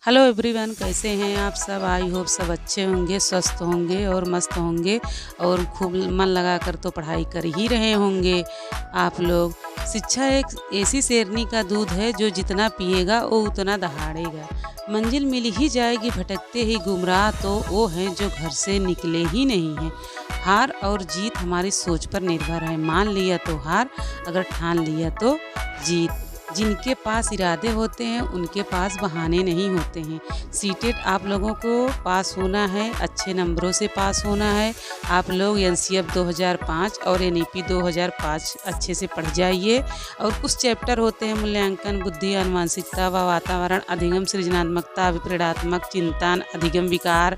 Hello everyone, कैसे हैं आप सब। आई होप सब अच्छे होंगे, स्वस्थ होंगे और मस्त होंगे और खूब मन लगा कर तो पढ़ाई कर ही रहे होंगे आप लोग। शिक्षा एक ऐसी शेरनी का दूध है जो जितना पिएगा वो उतना दहाड़ेगा। मंजिल मिल ही जाएगी भटकते ही गुमराह तो वो हैं जो घर से निकले ही नहीं हैं। हार और जीत हमारी सोच पर निर्भर है। मान लिया तो हार, अगर ठान लिया तो जीत। जिनके पास इरादे होते हैं उनके पास बहाने नहीं होते हैं। सीटेट आप लोगों को पास होना है, अच्छे नंबरों से पास होना है। आप लोग एनसीएफ 2005 और एनईपी 2005 अच्छे से पढ़ जाइए। और कुछ चैप्टर होते हैं मूल्यांकन, बुद्धि, आनुवांशिकता व वातावरण, अधिगम सृजनात्मकता, विपरीतात्मक चिंतन, अधिगम विकार,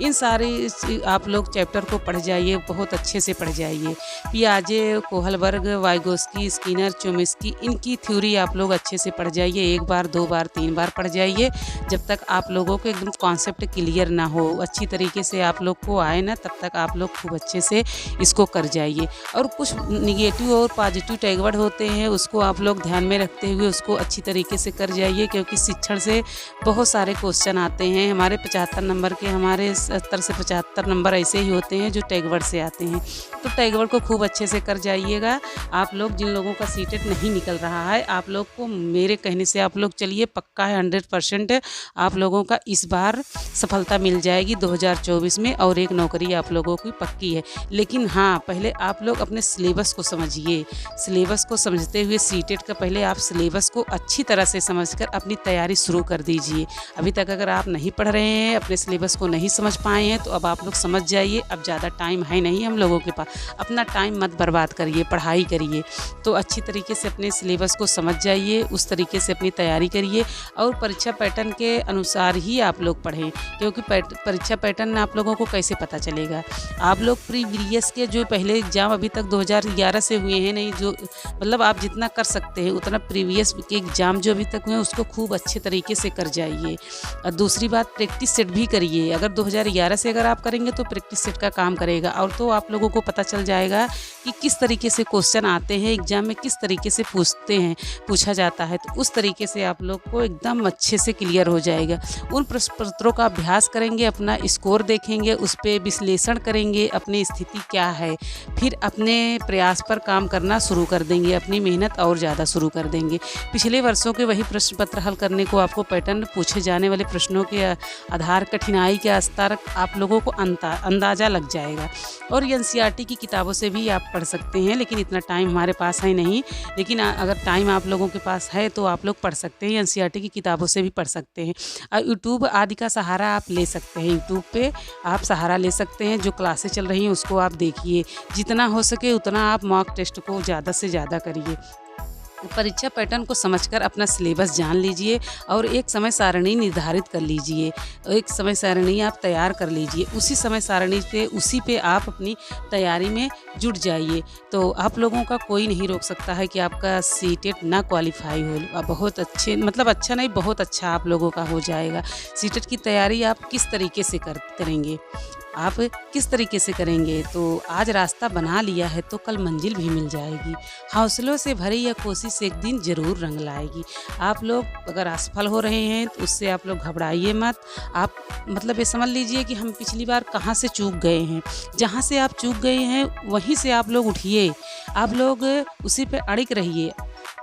इन सारे आप लोग चैप्टर को पढ़ जाइए, बहुत अच्छे से पढ़ जाइए। पियाजे, कोहलबर्ग, वाइगोस्की, स्किनर, चोमिस्की, इनकी थ्योरी आप लोग अच्छे से पढ़ जाइए। एक बार, दो बार, तीन बार पढ़ जाइए, जब तक आप लोगों को एकदम कॉन्सेप्ट क्लियर ना हो, अच्छी तरीके से आप लोग को आए ना, तब तक आप लोग खूब अच्छे से इसको कर जाइए। और कुछ निगेटिव और पॉजिटिव टैगवर्ड होते हैं, उसको आप लोग ध्यान में रखते हुए उसको अच्छी तरीके से कर जाइए, क्योंकि शिक्षण से बहुत सारे क्वेश्चन आते हैं। हमारे 75 नंबर के, हमारे 70 से 75 नंबर ऐसे ही होते हैं जो टैगवर्ड से आते हैं। तो टैगवर्ड को खूब अच्छे से कर जाइएगा। आप लोग जिन लोगों का सीटेट नहीं निकल रहा है, आप लोग को मेरे कहने से आप लोग चलिए, पक्का है 100% आप लोगों का इस बार सफलता मिल जाएगी 2024 में, और एक नौकरी आप लोगों की पक्की है। लेकिन हाँ, पहले आप लोग अपने सिलेबस को समझिए। सिलेबस को समझते हुए सीटेट का पहले आप सिलेबस को अच्छी तरह से समझकर अपनी तैयारी शुरू कर दीजिए। अभी तक अगर आप नहीं पढ़ रहे हैं, अपने सिलेबस को नहीं समझ पाए हैं, तो अब आप लोग समझ जाइए। अब ज़्यादा टाइम है नहीं हम लोगों के पास, अपना टाइम मत बर्बाद करिए, पढ़ाई करिए। तो अच्छी तरीके से अपने सिलेबस को समझ जाइए, उस तरीके से अपनी तैयारी करिए और परीक्षा पैटर्न के अनुसार ही आप लोग पढ़ें। क्योंकि परीक्षा पैटर्न आप लोगों को कैसे पता चलेगा। आप लोग प्रीवियस के जो पहले एग्ज़ाम अभी तक 2011 से हुए हैं नहीं, जो मतलब आप जितना कर सकते हैं उतना प्रीवियस के एग्ज़ाम जो अभी तक हुए उसको खूब अच्छे तरीके से कर जाइए। और दूसरी बात, प्रैक्टिस सेट भी करिए। अगर 2011 से अगर आप करेंगे तो प्रैक्टिस सेट का काम करेगा, और तो आप लोगों को पता चल जाएगा कि किस तरीके से क्वेश्चन आते हैं एग्ज़ाम में, किस तरीके से पूछा जाता है। तो उस तरीके से आप लोग को एकदम अच्छे से क्लियर हो जाएगा। उन प्रश्न पत्रों का अभ्यास करेंगे, अपना स्कोर देखेंगे, उस पर विश्लेषण करेंगे, अपनी स्थिति क्या है, फिर अपने प्रयास पर काम करना शुरू कर देंगे, अपनी मेहनत और ज़्यादा शुरू कर देंगे। पिछले वर्षों के वही प्रश्न पत्र हल करने को आपको पैटर्न, पूछे जाने वाले प्रश्नों के आधार, कठिनाई के स्तर आप लोगों को अंदाज़ा लग जाएगा। और एनसीईआरटी की किताबों से भी आप पढ़ सकते हैं, लेकिन इतना टाइम हमारे पास है नहीं। लेकिन अगर टाइम आप लोगों के पास है तो आप लोग पढ़ सकते हैं, एनसीईआरटी की किताबों से भी पढ़ सकते हैं। और यूट्यूब आदि का सहारा आप ले सकते हैं। यूट्यूब पे आप सहारा ले सकते हैं, जो क्लासेस चल रही हैं उसको आप देखिए। जितना हो सके उतना आप मॉक टेस्ट को ज़्यादा से ज़्यादा करिए। परीक्षा पैटर्न को समझकर अपना सिलेबस जान लीजिए और एक समय सारणी निर्धारित कर लीजिए। एक समय सारणी आप तैयार कर लीजिए, उसी समय सारणी पे, उसी पे आप अपनी तैयारी में जुट जाइए। तो आप लोगों का कोई नहीं रोक सकता है कि आपका सीटेट ना क्वालिफाई हो। बहुत अच्छे, मतलब अच्छा नहीं, बहुत अच्छा आप लोगों का हो जाएगा। सीटेट की तैयारी आप किस तरीके से करेंगे, आप किस तरीके से करेंगे, तो आज रास्ता बना लिया है तो कल मंजिल भी मिल जाएगी। हौसलों से भरी यह कोशिश एक दिन ज़रूर रंग लाएगी। आप लोग अगर असफल हो रहे हैं तो उससे आप लोग घबराइए मत। आप मतलब ये समझ लीजिए कि हम पिछली बार कहाँ से चूक गए हैं। जहाँ से आप चूक गए हैं वहीं से आप लोग उठिए, आप लोग उसी पे अड़िग रहिए।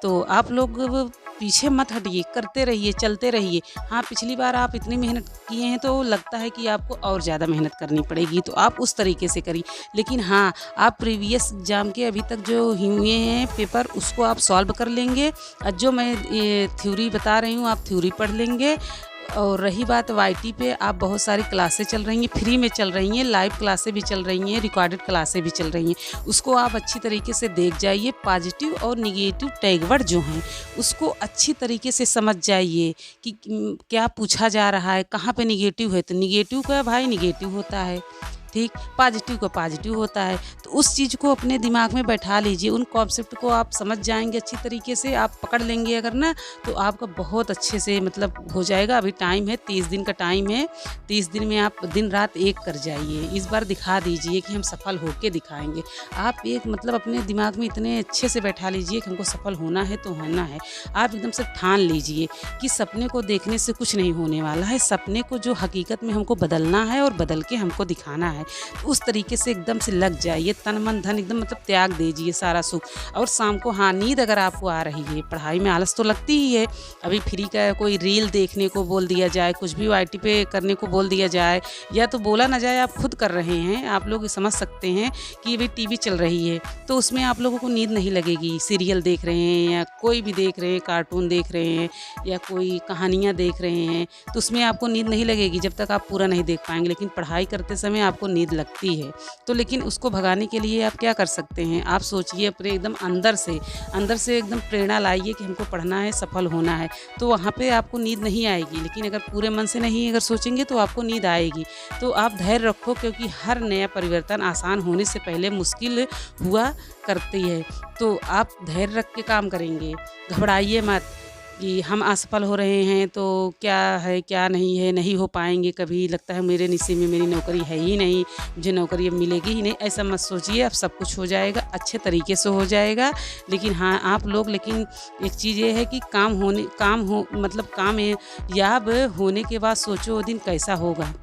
तो आप लोग पीछे मत हटिए, करते रहिए, चलते रहिए। हाँ, पिछली बार आप इतनी मेहनत किए हैं तो लगता है कि आपको और ज़्यादा मेहनत करनी पड़ेगी, तो आप उस तरीके से करिए। लेकिन हाँ, आप प्रीवियस एग्ज़ाम के अभी तक जो हुए हैं पेपर, उसको आप सॉल्व कर लेंगे। और जो मैं ये थ्योरी बता रही हूँ आप थ्योरी पढ़ लेंगे। और रही बात वाईटी पे, आप बहुत सारी क्लासें चल रही हैं, फ्री में चल रही हैं, लाइव क्लासें भी चल रही हैं, रिकॉर्डेड क्लासें भी चल रही हैं। उसको आप अच्छी तरीके से देख जाइए। पॉजिटिव और निगेटिव टैगवर्ड जो हैं उसको अच्छी तरीके से समझ जाइए कि क्या पूछा जा रहा है, कहाँ पे निगेटिव है। तो निगेटिव का भाई निगेटिव होता है, ठीक, पॉजिटिव का पॉजिटिव होता है। तो उस चीज़ को अपने दिमाग में बैठा लीजिए, उन कॉन्सेप्ट को आप समझ जाएँगे अच्छी तरीके से, आप पकड़ लेंगे अगर ना, तो आपका बहुत अच्छे से मतलब हो जाएगा। अभी टाइम है, 30 दिन का टाइम है, 30 दिन में आप दिन-रात एक कर जाइए। इस बार दिखा दीजिए कि हम सफल होके दिखाएँगे। आप एक मतलब अपने दिमाग में इतने अच्छे से बैठा लीजिए कि हमको सफल होना है तो होना है। आप एकदम से ठान लीजिए कि सपने को देखने से कुछ नहीं होने वाला है, सपने को जो हकीकत में हमको बदलना है और बदल के हमको दिखाना है। तो उस तरीके से एकदम से लग जाइए, तन मन धन एकदम मतलब त्याग दीजिए सारा सुख। और शाम को हाँ, नींद अगर आपको आ रही है, पढ़ाई में आलस तो लगती ही है। अभी फ्री का कोई रील देखने को बोल दिया जाए, कुछ भी वाईटी पे करने को बोल दिया जाए, या तो बोला ना जाए, आप खुद कर रहे हैं, आप लोग समझ सकते हैं कि भाई टीवी चल रही है तो उसमें आप लोगों को नींद नहीं लगेगी। सीरियल देख रहे हैं या कोई भी देख रहे हैं, कार्टून देख रहे हैं या कोई कहानियाँ देख रहे हैं, तो उसमें आपको नींद नहीं लगेगी जब तक आप पूरा नहीं देख पाएंगे। लेकिन पढ़ाई करते समय आपको नींद लगती है। तो लेकिन उसको भगाने के लिए आप क्या कर सकते हैं, आप सोचिए अपने एकदम अंदर से एकदम प्रेरणा लाइए कि हमको पढ़ना है, सफल होना है। तो वहाँ पे आपको नींद नहीं आएगी। लेकिन अगर पूरे मन से नहीं अगर सोचेंगे तो आपको नींद आएगी। तो आप धैर्य रखो, क्योंकि हर नया परिवर्तन आसान होने से पहले मुश्किल हुआ करती है। तो आप धैर्य रख के काम करेंगे, घबराइए मत कि हम असफल हो रहे हैं तो क्या है क्या नहीं है, नहीं हो पाएंगे कभी, लगता है मेरे नसीब में मेरी नौकरी है ही नहीं, मुझे नौकरी अब मिलेगी ही नहीं। ऐसा मत सोचिए, अब सब कुछ हो जाएगा, अच्छे तरीके से हो जाएगा। लेकिन हाँ, आप लोग लेकिन एक चीज़ ये है कि काम याब होने के बाद सोचो वो दिन कैसा होगा।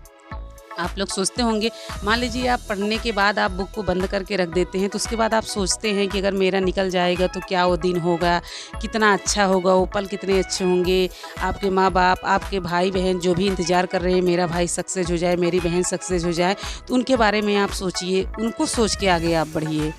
आप लोग सोचते होंगे, मान लीजिए आप पढ़ने के बाद आप बुक को बंद करके रख देते हैं, तो उसके बाद आप सोचते हैं कि अगर मेरा निकल जाएगा तो क्या वो दिन होगा, कितना अच्छा होगा, वो पल कितने अच्छे होंगे। आपके माँ बाप, आपके भाई बहन जो भी इंतज़ार कर रहे हैं मेरा भाई सक्सेस हो जाए, मेरी बहन सक्सेस हो जाए, तो उनके बारे में आप सोचिए, उनको सोच के आगे आप बढ़िए।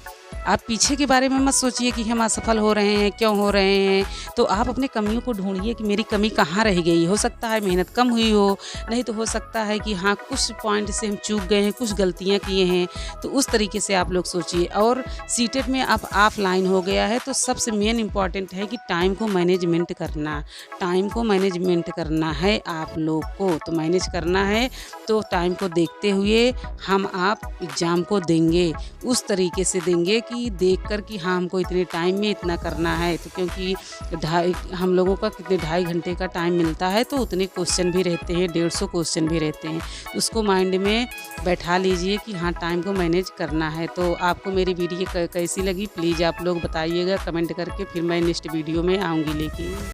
आप पीछे के बारे में मत सोचिए कि हम असफल हो रहे हैं, क्यों हो रहे हैं। तो आप अपने कमियों को ढूंढिए कि मेरी कमी कहाँ रह गई। हो सकता है मेहनत कम हुई हो, नहीं तो हो सकता है कि हाँ, कुछ पॉइंट से हम चूक गए हैं, कुछ गलतियाँ किए हैं। तो उस तरीके से आप लोग सोचिए। और सीटेट में आप ऑफलाइन हो गया है, तो सबसे मेन इम्पॉर्टेंट है कि टाइम को मैनेजमेंट करना है आप लोग को। तो मैनेज करना है, तो टाइम को देखते हुए हम आप एग्ज़ाम को देंगे, उस तरीके से देंगे कि देख कर कि हाँ, हमको इतने टाइम में इतना करना है। तो क्योंकि हम लोगों का कितने 2.5 घंटे का टाइम मिलता है, तो उतने क्वेश्चन भी रहते हैं, 150 क्वेश्चन भी रहते हैं। उसको माइंड में बैठा लीजिए कि हाँ, टाइम को मैनेज करना है। तो आपको मेरी वीडियो कैसी लगी प्लीज़ आप लोग बताइएगा कमेंट करके, फिर मैं नेक्स्ट वीडियो में आऊँगी लेके।